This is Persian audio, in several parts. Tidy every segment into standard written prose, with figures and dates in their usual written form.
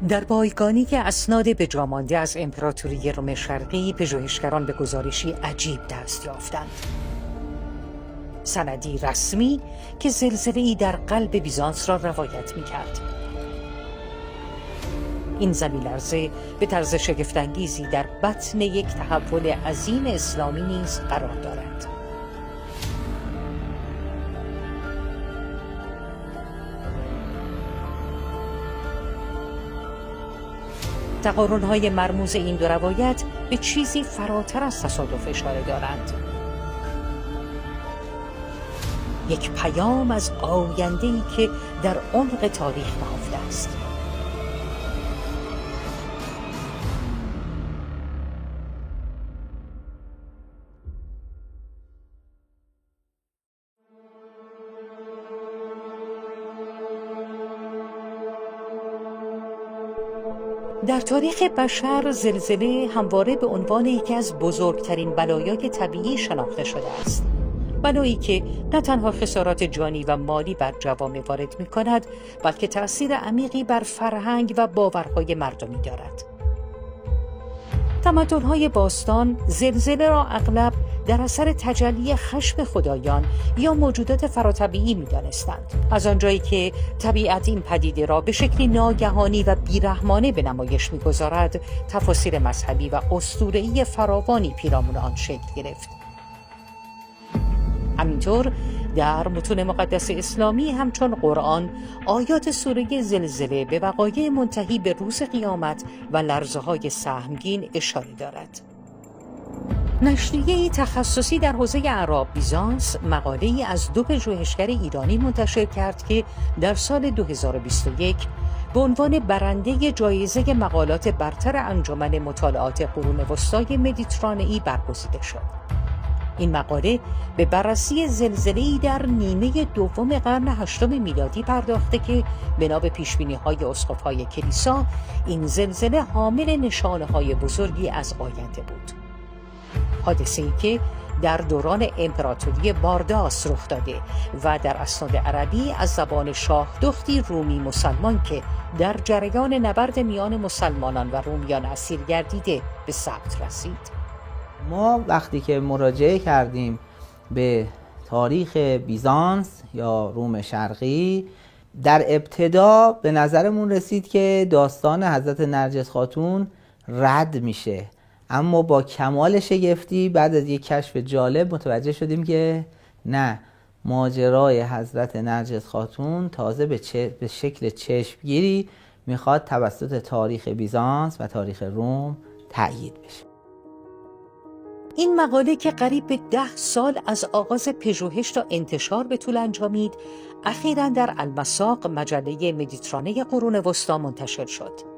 در بایگانی اسناد به جا مانده از امپراتوری روم شرقی، پژوهشگران به گزارشی عجیب دست یافتند. سندی رسمی که زلزله‌ای در قلب بیزانس را روایت می‌کرد. این زمین‌لرزه به طرز شگفت‌انگیزی در بطن یک تحول عظیم اسلامی نیز قرار دارد. تقارن‌های مرموز این دو روایت به چیزی فراتر از تصادف اشاره دارند. یک پیام از آینده‌ای که در عمق تاریخ نهفته است. در تاریخ بشر زلزله همواره به عنوان یکی از بزرگترین بلایای طبیعی شناخته شده است. بلایی که نه تنها خسارات جانی و مالی بر جوامع وارد می کند، بلکه تأثیر عمیقی بر فرهنگ و باورهای مردمی دارد. تمدن‌های باستان زلزله را اغلب در اثر تجلی خشم خدایان یا موجودات فراتبیعی می‌دانستند. از آنجایی که طبیعت این پدیده را به شکلی ناگهانی و بیرحمانه به نمایش می‌گذارد، تفاسیر مذهبی و اسطوره‌ای فراوانی پیرامون آن شکل گرفت. همینطور در متون مقدس اسلامی همچون قرآن، آیات سوره زلزله به وقایع منتهی به روز قیامت و لرزه‌های سهمگین اشاره دارد. نشریه تخصصی در حوزه اعراب بیزانس مقاله‌ای از دو پژوهشگر ایرانی منتشر کرد که در سال 2021 به عنوان برنده جایزه مقالات برتر انجمن مطالعات قرون وسطای مدیترانه‌ای برگزیده شد. این مقاله به بررسی زلزله‌ای در نیمه دوم قرن هشتم میلادی پرداخته که بنا به پیشبینی‌های اسقف‌های کلیسا این زلزله حامل نشانه‌های بزرگی از آینده بود. حادثه‌ای که در دوران امپراتوری بارداس رخ داده و در اسناد عربی از زبان شاه دختی رومی مسلمان که در جریان نبرد میان مسلمانان و رومیان اسیر گردیده به ثبت رسید. ما وقتی که مراجعه کردیم به تاریخ بیزانس یا روم شرقی، در ابتدا به نظرمون رسید که داستان حضرت نرجس خاتون رد میشه، اما با کمال شگفتی بعد از یک کشف جالب متوجه شدیم که نه، ماجرای حضرت نرجس خاتون تازه به شکل چشمگیری میخواد توسط تاریخ بیزانس و تاریخ روم تأیید بشه. این مقاله که قریب به 10 سال از آغاز پژوهش تا انتشار به طول انجامید، اخیراً در المساق مجله مدیترانه قرون وسطی منتشر شد.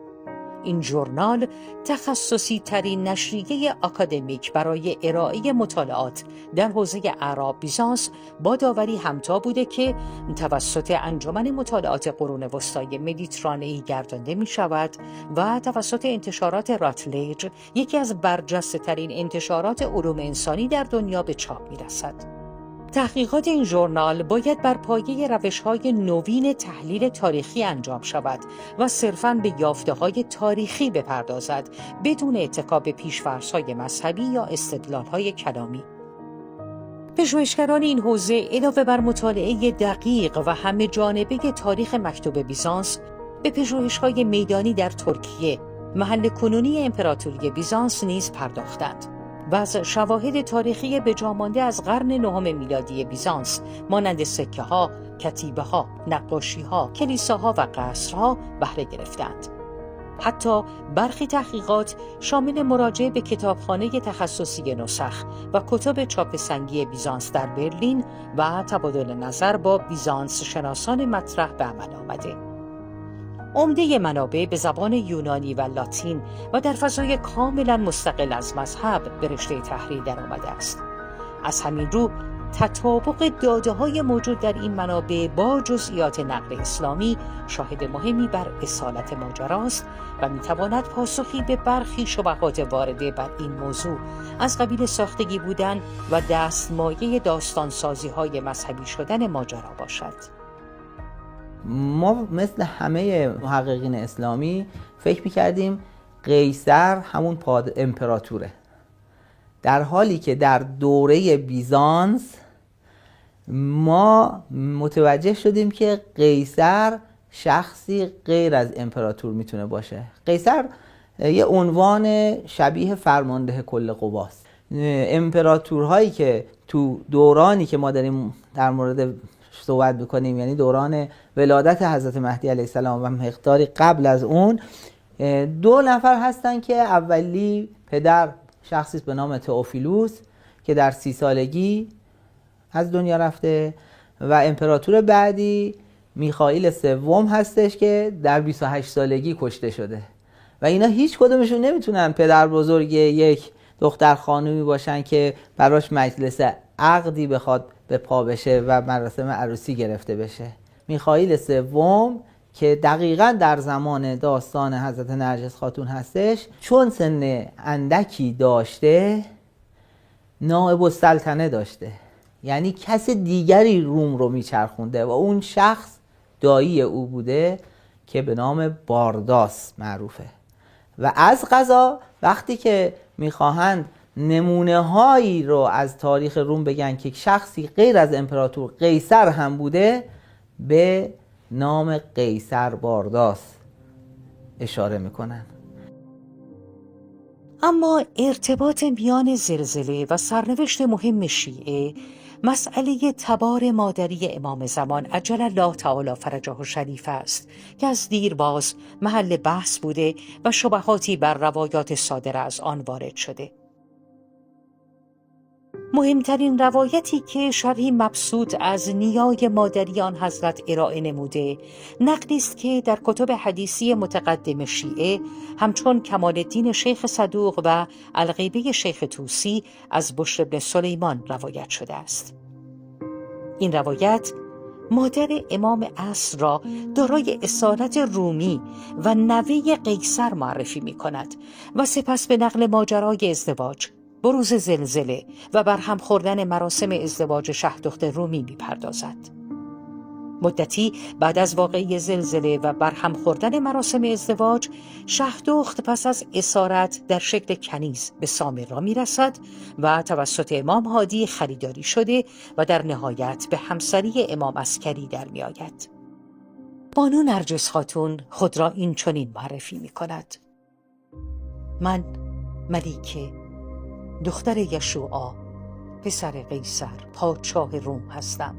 این ژورنال تخصصی ترین نشریه آکادمیک برای ارائه مطالعات در حوزه اعراب بیزانس با داوری همتا بوده که توسط انجمن مطالعات قرون وسطای مدیترانه‌ای گردانده می شود و توسط انتشارات راتلیج، یکی از برجسته ترین انتشارات علوم انسانی در دنیا، به چاپ می رسد. تحقیقات این ژورنال باید بر پایه روش‌های نوین تحلیل تاریخی انجام شود و صرفاً به یافته‌های تاریخی بپردازد، بدون اتکا به پیش‌فرض‌های مذهبی یا استدلال‌های کلامی. پژوهشگران این حوزه علاوه بر مطالعه دقیق و همه جانبه تاریخ مکتوب بیزانس، به پژوهش‌های میدانی در ترکیه، محل کنونی امپراتوری بیزانس نیز پرداختند و از شواهد تاریخی به جا مانده از قرن نهم میلادی بیزانس مانند سکه‌ها، کتیبه‌ها، نقاشی‌ها، کلیساها و قصرها بهره گرفتند. حتی برخی تحقیقات شامل مراجعه به کتابخانه تخصصی نسخ و کتب چاپ سنگی بیزانس در برلین و تبادل نظر با بیزانس شناسان مطرح به عمل آمده. عمده منابع به زبان یونانی و لاتین و در فضای کاملا مستقل از مذهب به رشته تحریر در آمده است. از همین رو تطابق داده‌های موجود در این منابع با جزئیات نقل اسلامی شاهد مهمی بر اصالت ماجراست و می‌تواند پاسخی به برخی شبهات وارده بر این موضوع از قبیل ساختگی بودن و دستمایه داستانسازی‌های مذهبی شدن ماجرا باشد. ما مثل همه محققین اسلامی فکر می‌کردیم قیصر همون امپراتوره، در حالی که در دوره بیزانس ما متوجه شدیم که قیصر شخصی غیر از امپراتور میتونه باشه. قیصر یه عنوان شبیه فرمانده کل قواست. امپراتورهایی که تو دورانی که ما داریم در مورد صحبت میکنیم، یعنی دوران ولادت حضرت مهدی علیه السلام و مقداری قبل از اون، 2 نفر هستن که اولی پدر شخصی به نام تئوفیلوس که در 30 سالگی از دنیا رفته و امپراتور بعدی میخائیل سوم هستش که در 28 سالگی کشته شده و اینا هیچ کدومشون نمیتونن پدر بزرگ یک دختر خانومی باشن که براش مجلس عقدی بخواد به پا بشه و مراسم عروسی گرفته بشه. میخائیل سوم که دقیقاً در زمان داستان حضرت نرجس خاتون هستش، چون سن اندکی داشته نائب السلطنه داشته، یعنی کس دیگری روم رو میچرخونده و اون شخص دایی او بوده که به نام بارداس معروفه. و از قضا وقتی که میخواهند نمونه هایی رو از تاریخ روم بگن که شخصی غیر از امپراتور قیصر هم بوده، به نام قیصر بارداس اشاره میکنن. اما ارتباط میان زلزله و سرنوشت مهم شیعه، مسئله تبار مادری امام زمان عجل الله تعالی فرجه الشریف است که از دیرباز محل بحث بوده و شبهاتی بر روایات صادره از آن وارد شده. مهمترین روایتی که شرحی مبسوط از نیای مادری آن حضرت ارائه نموده، نقلی است که در کتب حدیثی متقدم شیعه همچون کمال الدین شیخ صدوق و الغیبه شیخ طوسی از بشر بن سلیمان روایت شده است. این روایت مادر امام عصر را دارای اصالت رومی و نوه قیصر معرفی می کند و سپس به نقل ماجرای ازدواج، بروز زلزله و برهم خوردن مراسم ازدواج شهردخت رومی می‌پردازد. مدتی بعد از واقعه زلزله و برهم خوردن مراسم ازدواج، شهردخت پس از اسارت در شکل کنیز به سامرا می‌رسد و توسط امام هادی خریداری شده و در نهایت به همسری امام عسکری در می‌آید. بانو نرجس خاتون خود را این چنین معرفی می‌کند: من ملیکه، دختر یشوعا، پسر قیصر پادشاه روم هستم.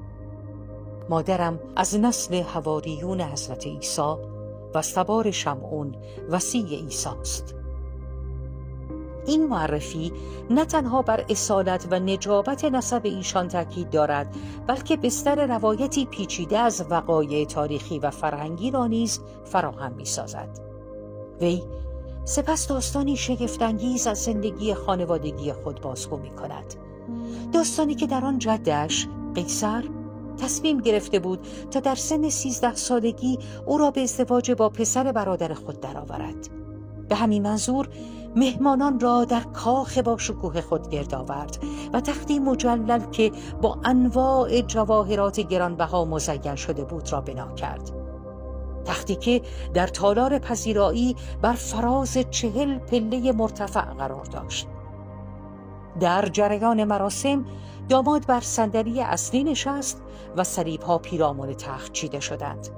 مادرم از نسل حواریون حضرت عیسی و از تبار شمعون وصی عیسی است. این معرفی نه تنها بر اصالت و نجابت نسب ایشان تاکید دارد، بلکه بستر روایتی پیچیده از وقایع تاریخی و فرهنگی را نیز فراهم می‌سازد. وی سپس داستانی شگفت‌انگیز از زندگی خانوادگی خود بازگو می‌کند. داستانی که در آن جدش قیصر تصمیم گرفته بود تا در سن 13 سالگی او را به ازدواج با پسر برادر خود درآورد. به همین منظور مهمانان را در کاخ با شکوه خود گرد آورد و تختی مجلل که با انواع جواهرات گرانبها مزین شده بود را بنا کرد. تختی که در تالار پذیرایی بر فراز 40 پله مرتفع قرار داشت. در جریان مراسم داماد بر صندلی اصلی نشست و صلیب‌ها پیرامون تخت چیده شدند،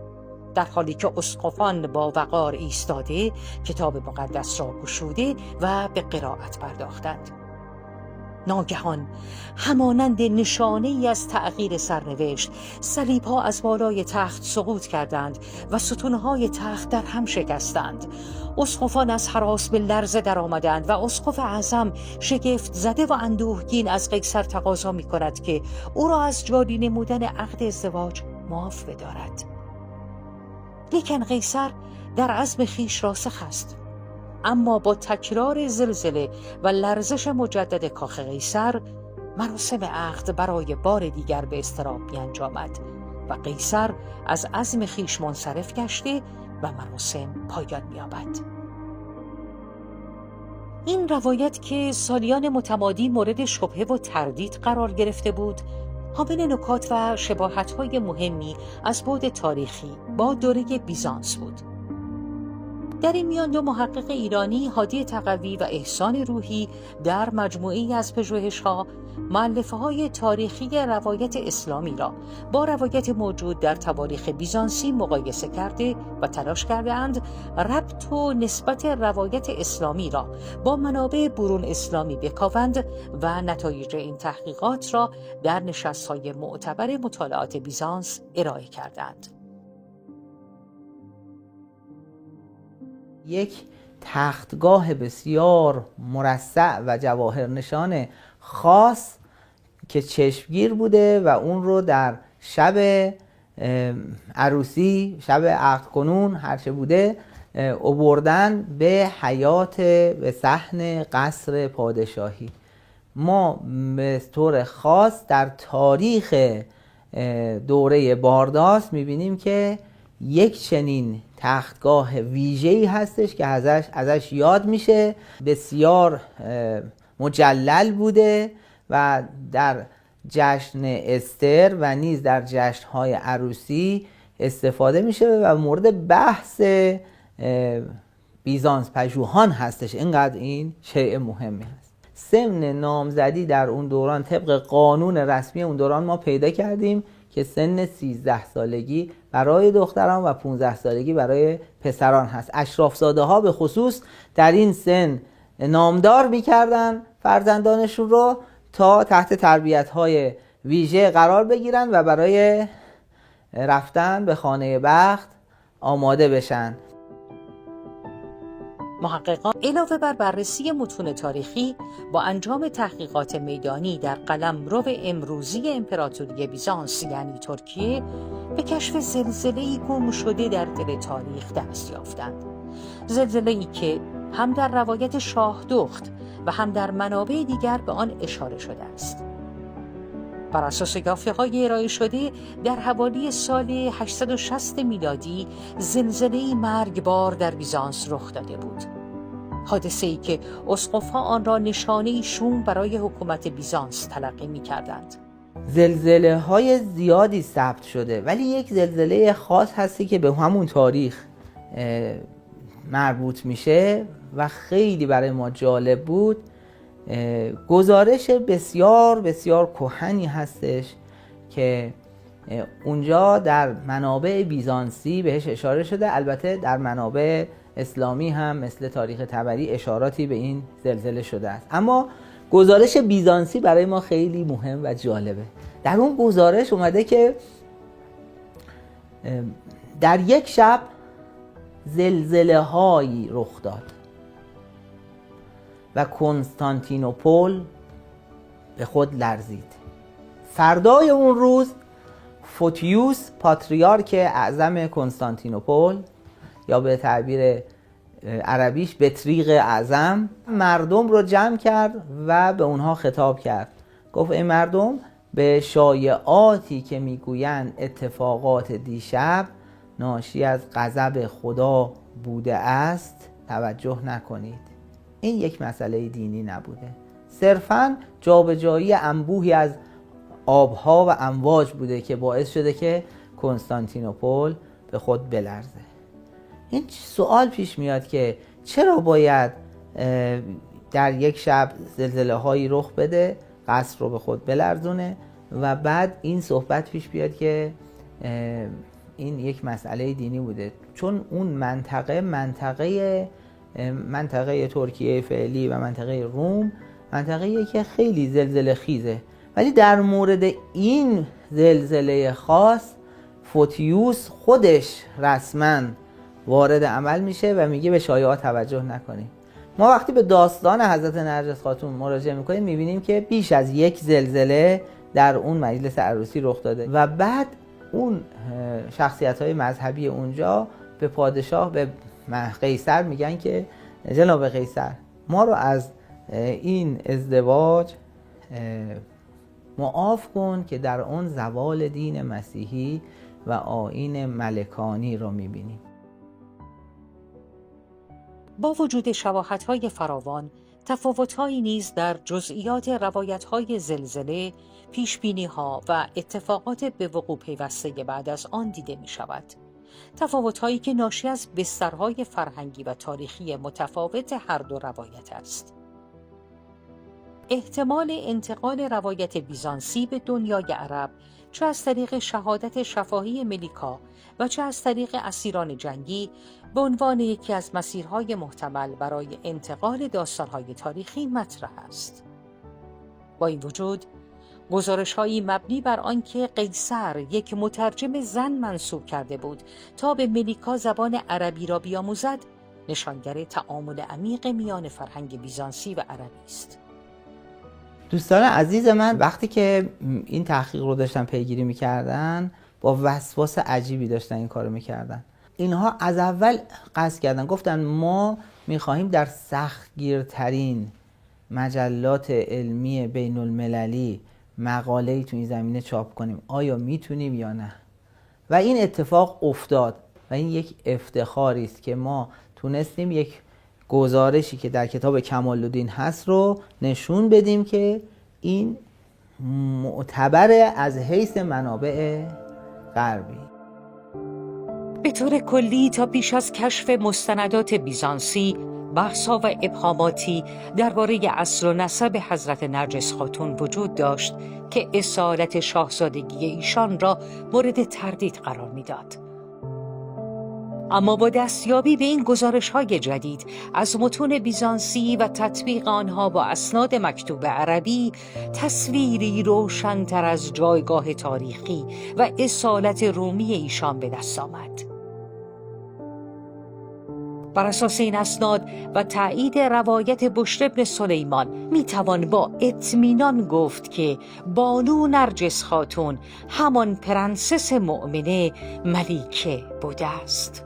در حالی که اسقفان با وقار ایستاده کتاب مقدس را گشوده و به قرائت پرداختند. ناگهان همانند نشانه‌ای از تأخیر سرنوشت، صلیب‌ها از بالای تخت سقوط کردند و ستونهای تخت در هم شکستند. اسقفان از هراس به لرزه در آمدند و اسقف اعظم شگفت زده و اندوهگین از قیصر تقاضا می‌کند که او را از جاری نمودن عقد ازدواج معاف بدارد. لیکن قیصر در عزم خویش راسخ است. اما با تکرار زلزله و لرزش مجدد کاخ قیصر، مراسم عقد برای بار دیگر به اضطراب می‌انجامد و قیصر از عزم خویش منصرف گشته و مراسم پایان می‌یابد. این روایت که سالیان متمادی مورد شبهه و تردید قرار گرفته بود، حامل نکات و شباهت‌های مهمی از بعد تاریخی با دوره بیزانس بود. در این میان دو محقق ایرانی، هادی تقوی و احسان روحی، در مجموعه‌ای از پژوهش‌ها مؤلفه‌های تاریخی روایت اسلامی را با روایت موجود در تواریخ بیزانسی مقایسه کرده و تلاش کرده‌اند ربط و نسبت روایت اسلامی را با منابع برون اسلامی بکاوند و نتایج این تحقیقات را در نشست‌های معتبر مطالعات بیزانس ارائه کردند. یک تختگاه بسیار مرصع و جواهرنشان خاص که چشمگیر بوده و اون رو در شب عروسی، شب عقد کنون هرچه بوده آوردن به حیات، به صحن قصر پادشاهی. ما به طور خاص در تاریخ دوره بارداست میبینیم که یک چنین تختگاه ویژه‌ای هستش که ازش یاد میشه. بسیار مجلل بوده و در جشن استر و نیز در جشن‌های عروسی استفاده میشه و مورد بحث بیزانس پژوهان هستش. اینقدر این شیء مهمی هست. سن نامزدی در اون دوران طبق قانون رسمی اون دوران ما پیدا کردیم که سن 13 سالگی برای دختران و 15 سالگی برای پسران هست. اشرافزاده ها به خصوص در این سن نامدار میکردن فرزندانشون رو تا تحت تربیت های ویژه قرار بگیرن و برای رفتن به خانه بخت آماده بشن. محققان علاوه بر بررسی متون تاریخی با انجام تحقیقات میدانی در قلمرو امروزی امپراتوری بیزانس یعنی ترکیه به کشف زلزله‌ای گم شده در دل تاریخ دست یافتند. زلزله‌ای که هم در روایت شاه دخت و هم در منابع دیگر به آن اشاره شده است. بر اساس یافطه‌های ارائه شده در حوالی سال 860 میلادی زلزله‌ای مرگبار در بیزانس رخ داده بود. حادثه‌ای که اسقف‌ها آن را نشانه‌ای شوم برای حکومت بیزانس تلقی می‌کردند. زلزله‌های زیادی ثبت شده ولی یک زلزله خاص هستی که به همون تاریخ مربوط میشه و خیلی برای ما جالب بود. گزارش بسیار بسیار کهنی هستش که اونجا در منابع بیزانسی بهش اشاره شده. البته در منابع اسلامی هم مثل تاریخ طبری اشاراتی به این زلزله شده است، اما گزارش بیزانسی برای ما خیلی مهم و جالبه. در اون گزارش اومده که در یک شب زلزله هایی رخ داد و کنستانتینوپل به خود لرزید. فردای اون روز فوتیوس پاتریارک اعظم کنستانتینوپل یا به تعبیر عربیش بطریق اعظم مردم رو جمع کرد و به اونها خطاب کرد. گفت ای مردم، به شایعاتی که میگویند اتفاقات دیشب ناشی از غضب خدا بوده است توجه نکنید. این یک مسئله دینی نبوده، صرفاً جابجایی انبوهی از آبها و امواج بوده که باعث شده که کنستانتینوپل به خود بلرزه. این سوال پیش میاد که چرا باید در یک شب زلزله هایی رخ بده، قصر رو به خود بلرزونه و بعد این صحبت پیش بیاد که این یک مسئله دینی بوده؟ چون اون منطقه ترکیه فعلی و منطقه روم منطقه‌ایه که خیلی زلزله خیزه، ولی در مورد این زلزله خاص فوتیوس خودش رسما وارد عمل میشه و میگه به شایعات توجه نکنید. ما وقتی به داستان حضرت نرجس خاتون مراجعه میکنیم میبینیم که بیش از یک زلزله در اون مجلس عروسی رخ داده و بعد اون شخصیت‌های مذهبی اونجا به پادشاه، به قیصر میگن که جناب قیصر، ما رو از این ازدواج معاف کن که در اون زوال دین مسیحی و آیین ملکانی رو میبینیم. با وجود شواهدهای فراوان تفاوت‌هایی نیز در جزئیات روایت‌های زلزله، پیشبینی‌ها و اتفاقات به وقوع پیوسته بعد از آن دیده می‌شود. تفاوت‌هایی که ناشی از بسترهای فرهنگی و تاریخی متفاوت هر دو روایت است. احتمال انتقال روایت بیزانسی به دنیای عرب، چه از طریق شهادت شفاهی ملیکا و چه از طریق اسیران جنگی، به عنوان یکی از مسیرهای محتمل برای انتقال داستان‌های تاریخی مطرح است. با این وجود، گزارش‌هایی مبنی بر آنکه قیصر یک مترجم زن منصوب کرده بود تا به ملیکا زبان عربی را بیاموزد، نشانگر تعامل عمیق میان فرهنگ بیزانسی و عربی است. دوستان عزیز من، وقتی که این تحقیق رو داشتن پیگیری میکردن، با وسواس عجیبی داشتن این کارو میکردن. اینها از اول قصد کردن، گفتن ما میخواهیم در سختگیرترین مجلات علمی بین المللی مقاله‌ای تو این زمینه چاپ کنیم، آیا میتونیم یا نه؟ و این اتفاق افتاد و این یک افتخاری است که ما تونستیم یک گزارشی که در کتاب کمال‌الدین هست رو نشون بدیم که این معتبر از حیث منابع غربی. به طور کلی تا پیش از کشف مستندات بیزانسی، بحث‌ها و ابهاماتی درباره اصل و نسب حضرت نرجس خاتون وجود داشت که اصالت شاهزادگی ایشان را مورد تردید قرار می‌داد. اما با دستیابی به این گزارش‌های جدید از متون بیزانسی و تطبیق آنها با اسناد مکتوب عربی، تصویری روشن‌تر از جایگاه تاریخی و اصالت رومی ایشان به دست آمد. بر اساس این اسناد و تایید روایت بشر بن سلیمان میتوان با اطمینان گفت که بانو نرجس خاتون همان پرنسس مؤمنه ملیکه بوده است.